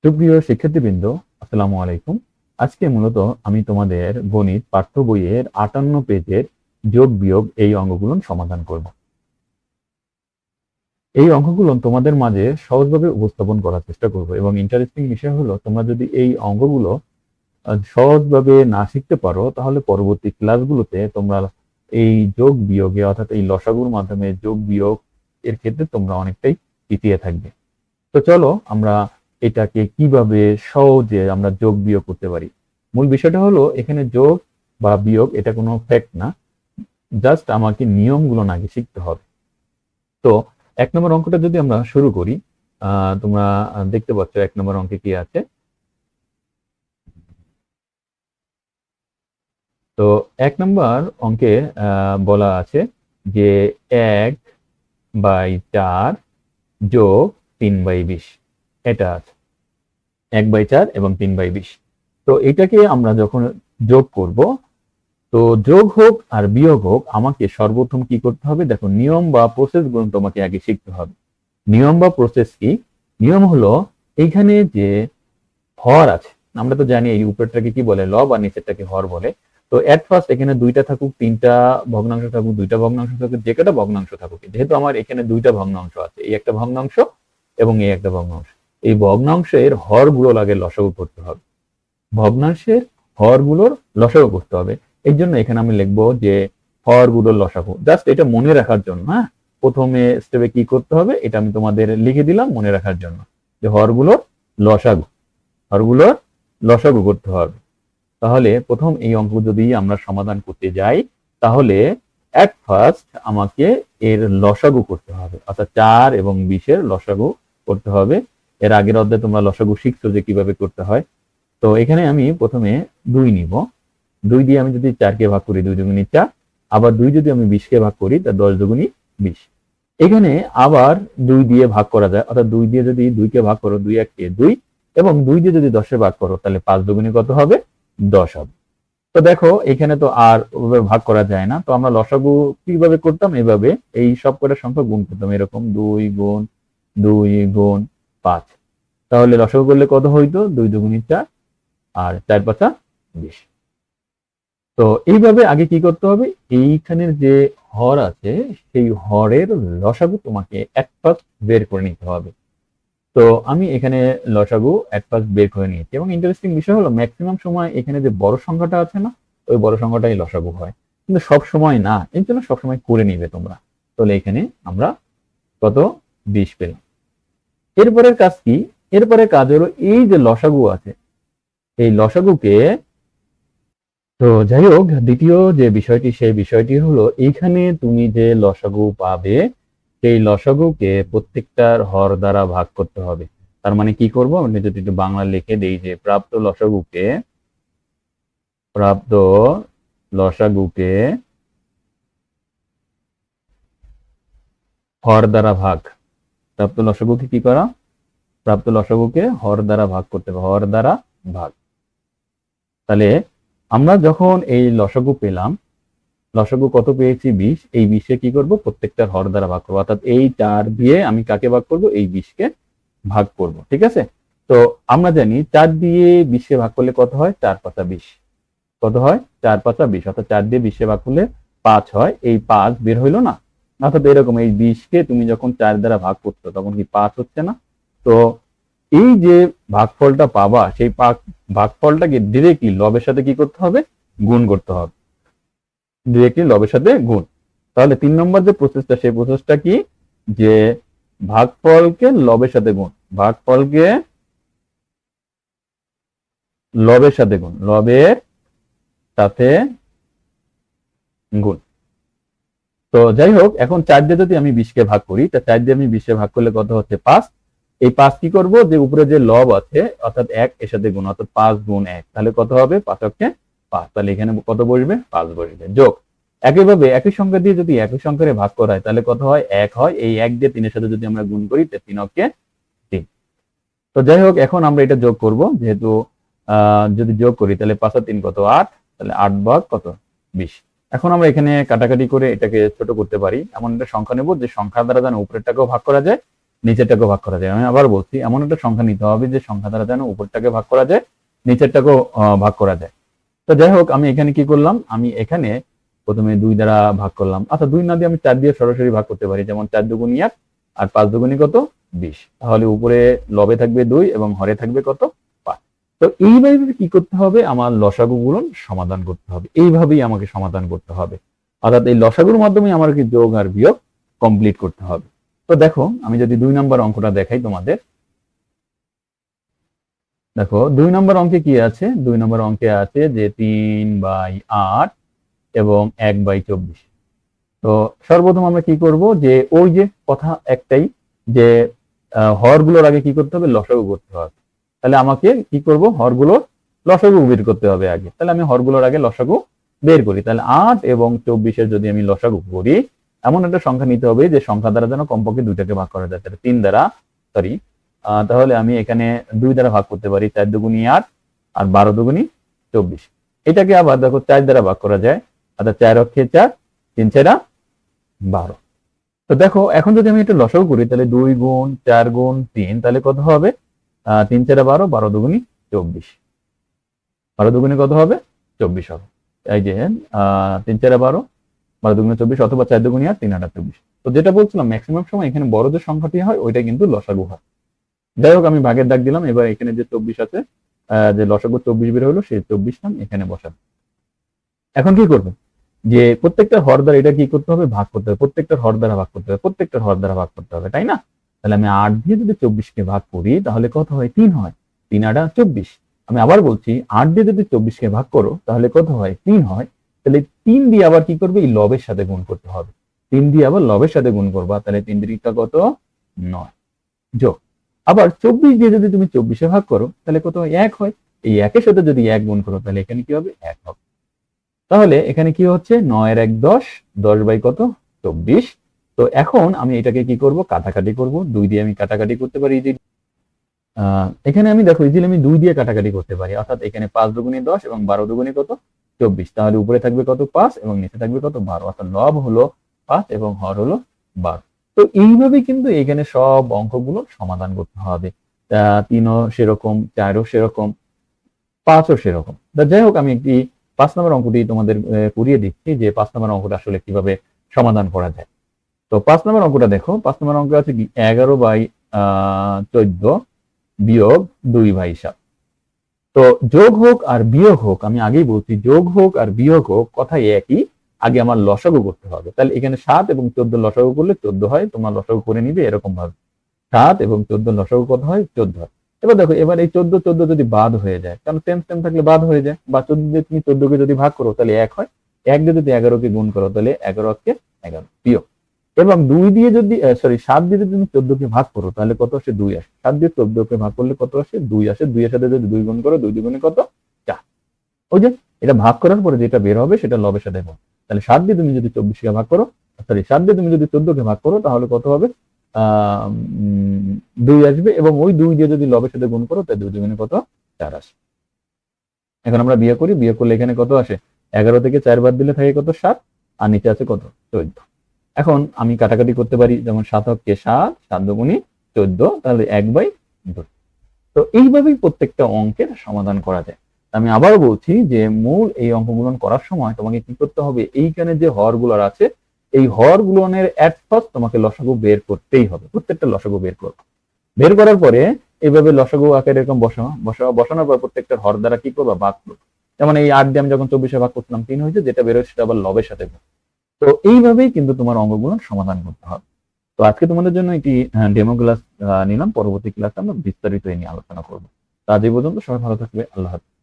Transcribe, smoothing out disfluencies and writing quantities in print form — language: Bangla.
সুপ্রিয় শিক্ষার্থীবৃন্দ, আসসালামু আলাইকুম। আজকে মূলত আমি তোমাদের গণিত পাঠ্য বইয়ের 58 পেজের যোগ বিয়োগ এই অঙ্কগুলো সমাধান করব। এই অঙ্কগুলো তোমাদের মাঝে সহজভাবে উপস্থাপন করার চেষ্টা করব এবং ইন্টারেস্টিং বিষয় হলো তোমরা যদি এই অঙ্কগুলো সহজভাবে না শিখতে পারো তাহলে পরবর্তী ক্লাসগুলোতে তোমরা এই যোগ বিয়োগে অর্থাৎ এই লসাগুর মাধ্যমে যোগ বিয়োগ এর ক্ষেত্রে তোমরা অনেকটাই পিছিয়ে থাকবে। তো চলো আমরা এটাকে কিভাবে সহজে আমরা যোগ বিয়োগ করতে পারি। মূল বিষয়টা হলো এখানে যোগ বা বিয়োগ এটা কোনো ফ্যাক্ট না, জাস্ট আমাকে নিয়মগুলো আগে শিখতে হবে। তো 1 নম্বর অঙ্কটা যদি আমরা শুরু করি, তোমরা দেখতে পাচ্ছ 1 নম্বর অঙ্কে কি আছে। তো 1 নম্বর অঙ্কে বলা আছে যে 1/4 যোগ 3/20 এটা আছে 1/4 এবং 3/20। তো এটাকে আমরা যখন যোগ করব, তো যোগ হোক আর বিয়োগ হোক আমাকে সর্বপ্রথম কি করতে হবে, দেখো নিয়ম বা প্রসেস গুলো তোমাকে আগে শিখতে হবে। নিয়ম বা প্রসেস কি? নিয়ম হলো এইখানে যে হর আছে, আমরা তো জানি এই উপরেরটাকে কি বলে, লব, আর নিচেরটাকে হর বলে। তো এট ফার্স্ট এখানে দুইটা থাকুক, তিনটা ভগ্নাংশ থাকুক, দুইটা ভগ্নাংশ থাকুক, যে কটা ভগ্নাংশ থাকুক, যেহেতু আমার এখানে দুইটা ভগ্নাংশ আছে, এই একটা ভগ্নাংশ এবং এই একটা ভগ্নাংশ, এই ভগ্নাংশের হরগুলো লাগে লসাগু করতে হবে, ভগ্নাংশের হরগুলোর লসাগু করতে হবে। এই জন্য এখানে আমি লিখবো যে হরগুলোর লসাগু, জাস্ট এটা মনে রাখার জন্য। হ্যাঁ, প্রথমে স্টেপে কি করতে হবে এটা আমি তোমাদের লিখে দিলাম মনে রাখার জন্য, যে হরগুলোর লসাগু, হরগুলোর লসাগু করতে হবে। তাহলে প্রথম এই অঙ্ক যদি আমরা সমাধান করতে যাই তাহলে এট ফার্স্ট আমাকে এর লসাগু করতে হবে, অর্থাৎ 4 এবং 20 এর লসাগু করতে হবে। এর আগের অধ্যায়ে তোমরা লসাগু শিখছো যে কিভাবে করতে হয়। তো এখানে আমি প্রথমে 2 নিব, 2 দিয়ে আমি যদি 4 কে ভাগ করি 2 দুগুণী 4, আবার 2 যদি আমি 20 কে ভাগ করি তা 10 দুগুণী 20। এখানে আবার 2 দিয়ে ভাগ করা যায়, অর্থাৎ 2 দিয়ে যদি 2 কে ভাগ করো 2 1 কে 2, এবং 2 দিয়ে যদি 10 এ ভাগ করো তাহলে 5 দুগুণী কত হবে, 10 হবে। তো দেখো এখানে তো আর ওভাবে ভাগ করা যায় না, তো আমরা লসাগু কিভাবে করতাম, এভাবে এই সব কটা সংখ্যা গুণ করতাম, এরকম 2 গুণ 2 গুণ 5। তাহলে লসাগু করলে কত হইতো, 2 দুগুণী 4 আর 4 5 20। তো এইভাবে আগে কি করতে হবে, এইখানের যে হর আছে সেই হরের লসাগু তোমাকে এট ফার্স্ট বের করে নিতে হবে। তো আমি এখানে লসাগু এট ফার্স্ট বের করে নিয়েছি, এবং ইন্টারেস্টিং বিষয় হলো ম্যাক্সিমাম সময় এখানে যে বড় সংখ্যাটা আছে না, ওই বড় সংখ্যাটাই লসাগু হয়, কিন্তু সব সময় না, এর জন্য সবসময় করে নিবে তোমরা। তাহলে এখানে আমরা কত, 20 পেলাম। এরপরের কাজ কি, এরপরের কাজ হলো এই যে লসাগু আছে এই লসাগুকে, তো যাই হোক দ্বিতীয় যে বিষয়টি সেই বিষয়টি হলো এইখানে তুমি যে লসাগু পাবে সেই লসাগুকে প্রত্যেকটার হর দ্বারা ভাগ করতে হবে। তার মানে কি করব, আমি যদি একটু বাংলা লিখে দেই যে প্রাপ্ত লসাগুকে হর দ্বারা ভাগ, প্রাপ্ত লসাগুকে কি করা, প্রাপ্ত লসাগুকে হর দ্বারা ভাগ করতে হবে, হর দ্বারা ভাগ। তাহলে আমরা যখন এই লসাগু পেলাম, লসাগু কত পেয়েছি, 20, এই 20 কে কি করব, প্রত্যেকটার হর দ্বারা ভাগ করব, অর্থাৎ এই 4 দিয়ে আমি কাকে ভাগ করব, এই 20 কে ভাগ করব। ঠিক আছে, তো আমরা জানি 4 দিয়ে 20 কে ভাগ করলে কত হয়, 4 5 20, কত হয়, 4 5 20, অর্থাৎ 4 দিয়ে 20 কে ভাগ করলে 5 হয়, এই 5 বের হইলো না, অর্থাৎ এরকম এই 20 কে তুমি যখন 4 দ্বারা ভাগ করছো তখন কি 5 হচ্ছে না। তো এই যে ভাগফলটা পাবা সেই ভাগফলটাকে ডিরেক্টলি লবের সাথে কি করতে হবে, গুণ করতে হবে, ডিরেক্টলি লবের সাথে গুণ। তাহলে 3 নম্বর যে প্রসেসটা সেই প্রসেসটা কি, যে ভাগফলকে লবের সাথে গুণ, ভাগফলকে লবের সাথে গুণ, লবের সাথে গুণ। তো যাই হোক এখন 4 দিয়ে যদি আমি 20 কে ভাগ করি, তা 4 দিয়ে আমি 20 কে ভাগ করলে কত হচ্ছে, 5। এই 5 কি করব, যে উপরে যে লব আছে অর্থাৎ 1 এর সাথে গুণ, অর্থাৎ 5 গুণ 1, তাহলে কত হবে, 5 কে 5, তাহলে এখানে কত বসবে, 5 বসবে, যোগ। একইভাবে একই সংখ্যা দিয়ে যদি একই সংখ্যারে ভাগ করা হয় তাহলে কত হয়, 1 হয়, এই 1 দিয়ে 3 এর সাথে যদি আমরা গুণ করি তাহলে 3 কে 3। তো যাই হোক এখন আমরা এটা যোগ করব, যেহেতু যদি যোগ করি তাহলে 5 আর 3 কত, 8, তাহলে 8 ভাগ কত, 20। এখন আমরা এখানে কাটাকাটি করে এটাকে ছোট করতে পারি, এমন একটা সংখ্যা নেব যে সংখ্যা দ্বারা যেন উপরেরটাকেও ভাগ করা যায় নিচেরটাকে ভাগ করা যায়। আমি আবার বলছি, এমন একটা সংখ্যা নিতে হবে যে সংখ্যা দ্বারা যেন উপরটাকে ভাগ করা যায়, নিচেরটাকেও ভাগ করা যায়। তো যাই হোক, আমি এখানে কি করলাম, আমি এখানে প্রথমে 2 দ্বারা ভাগ করলাম। আচ্ছা, 2 না দিয়ে আমি 4 দিয়ে সরাসরি ভাগ করতে পারি, যেমন 4 দুগুণী 1 আর 5 দুগুণী কত 20। তাহলে উপরে লবে থাকবে 2 এবং হরে থাকবে কত 5। তো এইভাবে কি করতে হবে, আমার লসাগু গুণন সমাধান করতে হবে, এইভাবেই আমাকে সমাধান করতে হবে। অর্থাৎ এই লসাগুর মাধ্যমে আমাকে যোগ আর বিয়োগ কমপ্লিট করতে হবে। তো দেখো, আমি যদি 2 নম্বর অঙ্কটা দেখাই তোমাদের, দেখো 2 নম্বর অঙ্কে কি আছে, 2 নম্বর অঙ্কে আছে যে 3/8 এবং 1/24। তো সর্বপ্রথম আমরা কি করব, যে ওই যে কথা একটাই, যে হরগুলোর আগে কি করতে হবে, লসাগু করতে হবে। তাহলে আমাকে কি করব, হরগুলোর লসাগু বের করতে হবে আগে। তাহলে আমি হরগুলোর আগে লসাগু বের করি। তাহলে 8 এবং 24-এর যদি আমি লসাগু করি, এমন একটা সংখ্যা নিতে হবে যে সংখ্যা দ্বারা যেন কমপক্ষে 2টাকে ভাগ করা যায়। তাহলে 3 দ্বারা, সরি, তাহলে আমি এখানে 2 দ্বারা ভাগ করতে পারি। 4 দুগুণী 8 আর 12 দুগুণী 24। এটাকে আবার দেখো 4 দ্বারা ভাগ করা যায়। অর্থাৎ 4 অক্ষে 4, 3 4 12। তো দেখো, এখন যদি আমি এটা লসাগু করি, তাহলে 2 গুণ 4 গুণ 3, তাহলে কত হবে, 3 4 12, 12 দুগুণী 24। 12 দুগুণী কত হবে, 24 হবে। এই যে 3 4 12, 12 দুগুণী 24, অথবা 4 দুগুণী 8, 3 8 24। তো যেটা বলছিলাম, ম্যাক্সিমাম সময় এখানে বড় যে সংখ্যাটি হয় ওইটা কিন্তু লসাগু হয়। যাই হোক, আমি ভাগের দাগ দিলাম। এবার এখানে যে 24 আছে, যে লসাগু 24 বের হলো, সেই 24 নাম এখানে বসাবো। এখন কি করবে, যে প্রত্যেকটা হর দ্বারা এটা কি করতে হবে, ভাগ করতে হবে। প্রত্যেকটা হর দ্বারা ভাগ করতে হবে, প্রত্যেকটা হর দ্বারা ভাগ করতে হবে, তাই না? তাহলে আমি 8 দিয়ে যদি 24-কে ভাগ করি, তাহলে কত হয়, 3 হয়। 3 8 24। আমি আবার বলছি, 8 দিয়ে যদি 24-কে ভাগ করো, তাহলে কত হয়, 3 হয়। তাহলে 3 দিয়ে আবার কি করবে, এই লবের সাথে গুণ করতে হবে। 3 দিয়ে আবার লবের সাথে গুণ করবা, তাহলে 3 3 কত, 9, যোগ। আবার 24 দিয়ে যদি তুমি 24-এ ভাগ করো, তাহলে কত হয়, 1 হয়। এই 1-এর সাথে যদি 1 গুণ করো, তাহলে এখানে কি হবে, 1 হবে। তাহলে এখানে কি হচ্ছে, 9 এর 1 10, 10 বাই কত, 24। তো এখন আমি এটাকে কি করব, কাটাকাটি করব। 2 দিয়ে আমি কাটাকাটি করতে পারি ইজিলি। এখানে আমি দেখো ইজিলি আমি 2 দিয়ে কাটাকাটি করতে পারি। অর্থাৎ এখানে 5 দুগুণী 10 এবং 12 দুগুণী কত, 24। তাহলে উপরে থাকবে কত, 5, এবং নিচে থাকবে কত, 12। অর্থাৎ লব হলো 5 এবং হর হলো 12। তো এইভাবে কিন্তু এখানে সব অঙ্কগুলো সমাধান করতে হবে। 3ও সেরকম, 4ও সেরকম, 5ও সেরকম। যাই হোক, আমি একটি 5 নম্বর অঙ্কটি তোমাদের করিয়ে দিচ্ছি, যে 5 নম্বর অঙ্কটা আসলে কিভাবে সমাধান করা যায়। তো 5 নম্বর অঙ্কটা দেখো, 5 নম্বর অঙ্ক আছে কি, 11/14 বিয়োগ 2/7। তো যোগ হোক আর বিয়োগ হোক, আমি আগেই বলছি, যোগ হোক আর বিয়োগ হোক কথাই একই, আগে আমার লসাগু করতে হবে। তাহলে এখানে 7 এবং 14 লসাগু করলে 14 হয়। তোমার লসাগু করে নিবে এরকম ভাবে। 7 এবং 14 লসাগু কত হয়, 14 হয়। এবার দেখো, এবার এই 14 14 যদি বাদ হয়ে যায়, কারণ টেন টেন থাকলে বাদ হয়ে যায়, বা 14 দিয়ে তুমি 14-কে যদি ভাগ করো, তাহলে 1 হয়। 1 দিয়ে যদি 11-কে গুণ করো, তাহলে 11-কে 11 বিয়োগ। এবং 2 দিয়ে যদি, সরি, 7 দিয়ে যদি তুমি 14-কে ভাগ করো, তাহলে কত আসে, 2 আসে। 7 দিয়ে 14-কে ভাগ করলে কত আসে, 2 আসে। 2 এর সাথে যদি 2 গুণ করো, 2 দুগুণে কত, 4। ওই যে এটা ভাগ করার পরে যেটা বের হবে সেটা লবের সাথে গুণ। তাহলে 7 দিয়ে তুমি যদি 24-কে ভাগ করো, সরি, 7 দিয়ে তুমি যদি 14-কে ভাগ করো, তাহলে কত হবে, 2 আসবে। এবং ওই 2 দিয়ে যদি লবের সাথে গুণ করো, তাই 2 দুগুণে কত, 4 আসে। এখন আমরা বিয়োগ করি, বিয়োগ করলে এখানে কত আসে, 11 থেকে 4 বাদ দিলে থাকে কত, 7, আর নিচে আছে কত, 14। এখন আমি কাটাকাটি করতে পারি, যেমন 7 অক্ষে 7, 7 দুগুণী 14, তাহলে 1/2। তো এইভাবেই প্রত্যেকটা অঙ্কের সমাধান করা যায়। আমি আবার বলছি যে মূল এই অঙ্কগুলো করার সময় তোমাকে কি করতে হবে, এইখানে যে হরগুলোর আছে, এই হরগুলোনের এট ফার্স্ট তোমাকে লসাগু বের করতেই হবে। প্রত্যেকটা লসাগু বের করো। বের করার পরে এইভাবে লসাগু আকারে এরকম বসানোর পর প্রত্যেকটা হর দ্বারা কি করবা, ভাগ করো। যেমন এই 8 দিয়ে আমি যখন 24-এ ভাগ করছিলাম 3 হয়েছে, যেটা বের হয়েছে সেটা আবার লবের সাথে গুণ। তো এইভাবেই কিন্তু তোমার অঙ্কগুলো সমাধান করতে হবে। তো আজকে তোমাদের জন্য একটি ডেমো ক্লাস নিলাম। পরবর্তী ক্লাসে আমরা বিস্তারিত এই নিয়ে আলোচনা করবো। তো আজ এই পর্যন্ত, সবাই ভালো থাকবে। আল্লাহ হাফেজ।